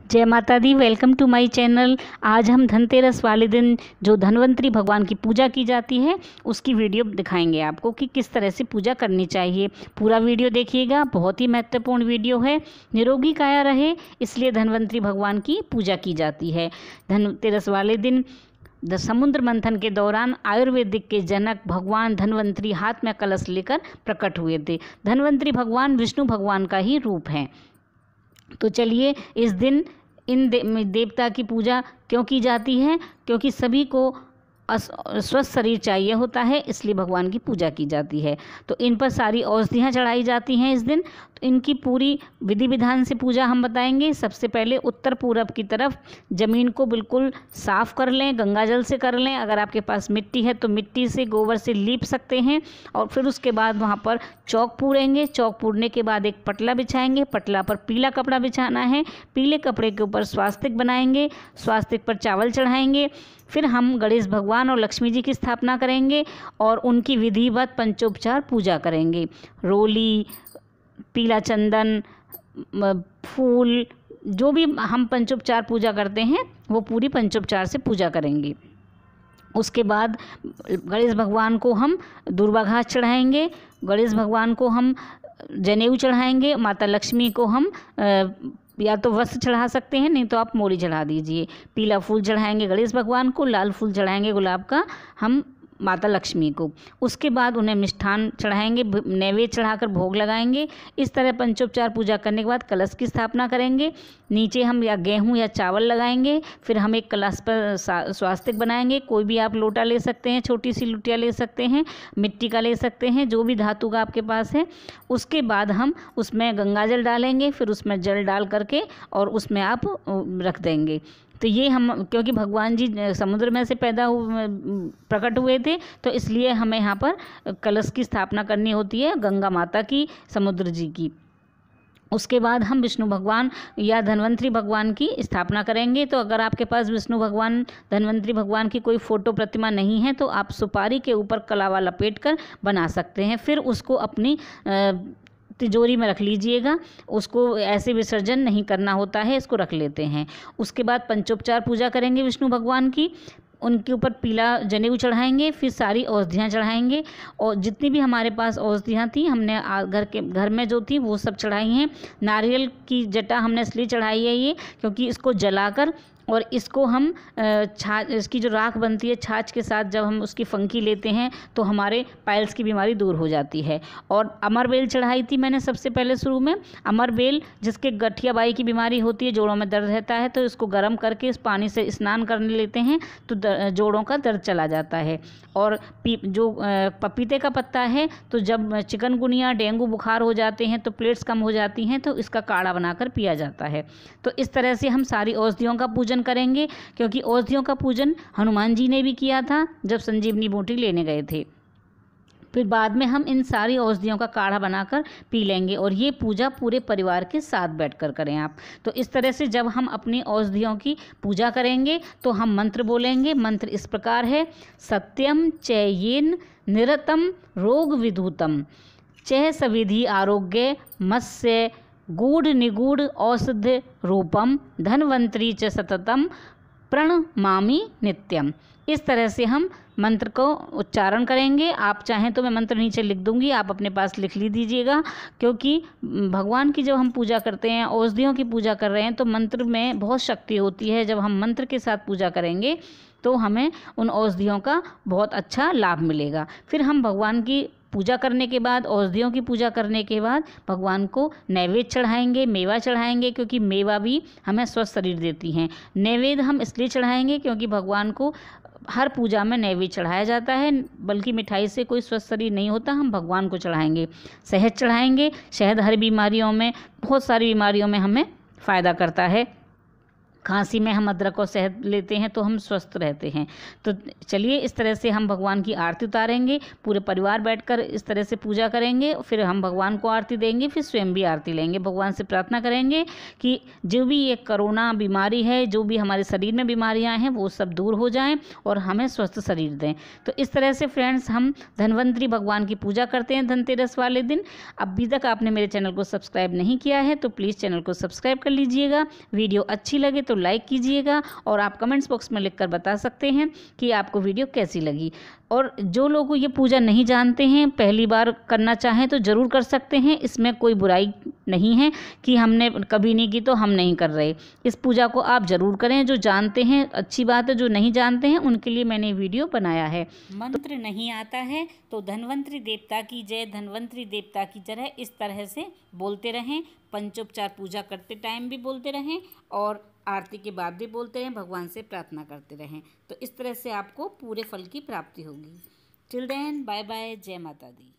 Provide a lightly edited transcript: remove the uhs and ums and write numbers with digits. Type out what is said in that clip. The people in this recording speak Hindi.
जय माता दी। Welcome to my channel. आज हम धनतेरस वाले दिन जो धन्वंतरी भगवान की पूजा की जाती है उसकी वीडियो दिखाएंगे आपको कि किस तरह से पूजा करनी चाहिए। पूरा वीडियो देखिएगा, बहुत ही महत्वपूर्ण वीडियो है। निरोगी काया रहे इसलिए धन्वंतरी भगवान की पूजा की जाती है। धनतेरस वाले दिन समुद्र मंथन के दौरान आयुर्वेदिक के जनक भगवान धन्वंतरी हाथ में कलश लेकर प्रकट हुए थे। धन्वंतरी भगवान विष्णु भगवान का ही रूप हैं। तो चलिए इस दिन इन देवता की पूजा क्यों की जाती है? क्योंकि सभी को स्वस्थ शरीर चाहिए होता है, इसलिए भगवान की पूजा की जाती है। तो इन पर सारी औषधियाँ चढ़ाई जाती हैं इस दिन। तो इनकी पूरी विधि विधान से पूजा हम बताएंगे। सबसे पहले उत्तर पूरब की तरफ ज़मीन को बिल्कुल साफ़ कर लें, गंगा जल से कर लें। अगर आपके पास मिट्टी है तो मिट्टी से, गोबर से लीप सकते हैं। और फिर उसके बाद वहाँ पर चौक पूरेंगे। चौक पूरने के बाद एक पटला बिछाएंगे। पटला पर पीला कपड़ा बिछाना है। पीले कपड़े के ऊपर स्वास्तिक बनाएंगे। स्वास्तिक पर चावल चढ़ाएंगे। फिर हम गणेश भगवान और लक्ष्मी जी की स्थापना करेंगे और उनकी विधिवत पंचोपचार पूजा करेंगे। रोली, पीला चंदन, फूल, जो भी हम पंचोपचार पूजा करते हैं वो पूरी पंचोपचार से पूजा करेंगे। उसके बाद गणेश भगवान को हम दुर्वा घास चढ़ाएंगे। गणेश भगवान को हम जनेऊ चढ़ाएंगे। माता लक्ष्मी को हम या तो वस्त्र चढ़ा सकते हैं, नहीं तो आप मोली चढ़ा दीजिए। पीला फूल चढ़ाएंगे गणेश भगवान को, लाल फूल चढ़ाएंगे गुलाब का हम माता लक्ष्मी को। उसके बाद उन्हें मिष्ठान चढ़ाएंगे, नैवेद्य चढ़ाकर भोग लगाएंगे। इस तरह पंचोपचार पूजा करने के बाद कलश की स्थापना करेंगे। नीचे हम या गेहूं या चावल लगाएंगे। फिर हम एक कलश पर स्वास्तिक बनाएंगे। कोई भी आप लोटा ले सकते हैं, छोटी सी लुटिया ले सकते हैं, मिट्टी का ले सकते हैं, जो भी धातु का आपके पास है। उसके बाद हम उसमें गंगा जल डालेंगे। फिर उसमें जल डाल करके और उसमें आप रख देंगे। तो ये हम, क्योंकि भगवान जी समुद्र में से प्रकट हुए थे, तो इसलिए हमें यहाँ पर कलश की स्थापना करनी होती है, गंगा माता की, समुद्र जी की। उसके बाद हम विष्णु भगवान या धन्वंतरी भगवान की स्थापना करेंगे। तो अगर आपके पास विष्णु भगवान, धन्वंतरी भगवान की कोई फ़ोटो प्रतिमा नहीं है तो आप सुपारी के ऊपर कलावा लपेट कर बना सकते हैं। फिर उसको अपनी तिजोरी में रख लीजिएगा। उसको ऐसे विसर्जन नहीं करना होता है, इसको रख लेते हैं। उसके बाद पंचोपचार पूजा करेंगे विष्णु भगवान की। उनके ऊपर पीला जनेऊ चढ़ाएंगे। फिर सारी औषधियाँ चढ़ाएंगे और जितनी भी हमारे पास औषधियाँ थी हमने घर में जो थी वो सब चढ़ाई हैं। नारियल की जटा हमने इसलिए चढ़ाई है ये, क्योंकि इसको जलाकर और इसको हम इसकी जो राख बनती है छाछ के साथ जब हम उसकी फंकी लेते हैं तो हमारे पाइल्स की बीमारी दूर हो जाती है। और अमरबेल चढ़ाई थी मैंने सबसे पहले शुरू में। अमरबेल जिसके गठिया बाई की बीमारी होती है, जोड़ों में दर्द रहता है, तो इसको गर्म करके इस पानी से स्नान करने लेते हैं तो जोड़ों का दर्द चला जाता है। और जो पपीते का पत्ता है, तो जब चिकनगुनिया, डेंगू बुखार हो जाते हैं तो प्लेट्स कम हो जाती हैं तो इसका काढ़ा बनाकर पिया जाता है। तो इस तरह से हम सारी औषधियों का पूजन करेंगे, क्योंकि औषधियों का पूजन हनुमान जी ने भी किया था जब संजीवनी बूटी लेने गए थे। फिर बाद में हम इन सारी औषधियों का काढ़ा बनाकर पी लेंगे और ये पूजा पूरे परिवार के साथ बैठकर करें आप। तो इस तरह से जब हम अपनी औषधियों की पूजा करेंगे तो हम मंत्र बोलेंगे। मंत्र इस प्रकार है: सत्यम चैयेन निरतम रोग विधूतम चह सविधि आरोग्य मत्स्य गूढ़ निगूढ़ औषध रूपम धन्वंतरी च सततम प्रणमामि नित्यम। इस तरह से हम मंत्र को उच्चारण करेंगे। आप चाहें तो मैं मंत्र नीचे लिख दूंगी, आप अपने पास लिख दीजिएगा। क्योंकि भगवान की जब हम पूजा करते हैं, औषधियों की पूजा कर रहे हैं, तो मंत्र में बहुत शक्ति होती है। जब हम मंत्र के साथ पूजा करेंगे तो हमें उन औषधियों का बहुत अच्छा लाभ मिलेगा। फिर हम भगवान की पूजा करने के बाद, औषधियों की पूजा करने के बाद भगवान को नैवेद्य चढ़ाएंगे, मेवा चढ़ाएंगे, क्योंकि मेवा भी हमें स्वस्थ शरीर देती हैं। नैवेद्य हम इसलिए चढ़ाएंगे क्योंकि भगवान को हर पूजा में नैवेद्य चढ़ाया जाता है, बल्कि मिठाई से कोई स्वस्थ शरीर नहीं होता, हम भगवान को चढ़ाएंगे। शहद चढ़ाएंगे। शहद हर बीमारियों में, बहुत सारी बीमारियों में हमें फ़ायदा करता है। खांसी में हम अदरक और शहद लेते हैं तो हम स्वस्थ रहते हैं। तो चलिए इस तरह से हम भगवान की आरती उतारेंगे, पूरे परिवार बैठकर इस तरह से पूजा करेंगे, फिर हम भगवान को आरती देंगे, फिर स्वयं भी आरती लेंगे। भगवान से प्रार्थना करेंगे कि जो भी ये कोरोना बीमारी है, जो भी हमारे शरीर में बीमारियां हैं, वो सब दूर हो जाएं और हमें स्वस्थ शरीर दें। तो इस तरह से फ्रेंड्स हम धन्वंतरी भगवान की पूजा करते हैं धनतेरस वाले दिन। अभी तक आपने मेरे चैनल को सब्सक्राइब नहीं किया है तो प्लीज़ चैनल को सब्सक्राइब कर लीजिएगा। वीडियो अच्छी लगे तो लाइक कीजिएगा और आप कमेंट्स बॉक्स में लिखकर बता सकते हैं कि आपको वीडियो कैसी लगी। और जो लोग ये पूजा नहीं जानते हैं, पहली बार करना चाहें तो ज़रूर कर सकते हैं, इसमें कोई बुराई नहीं है कि हमने कभी नहीं की तो हम नहीं कर रहे। इस पूजा को आप ज़रूर करें, जो जानते हैं अच्छी बात है, जो नहीं जानते हैं उनके लिए मैंने वीडियो बनाया है। मंत्र नहीं आता है तो धन्वंतरी देवता की जय, धन्वंतरी देवता की जय, इस तरह से बोलते रहें। पंचोपचार पूजा करते टाइम भी बोलते रहें और आरती के बाद भी बोलते रहें, भगवान से प्रार्थना करते रहें। तो इस तरह से आपको पूरे फल की प्राप्ति होगी। टिल देन बाय बाय, जय माता दी।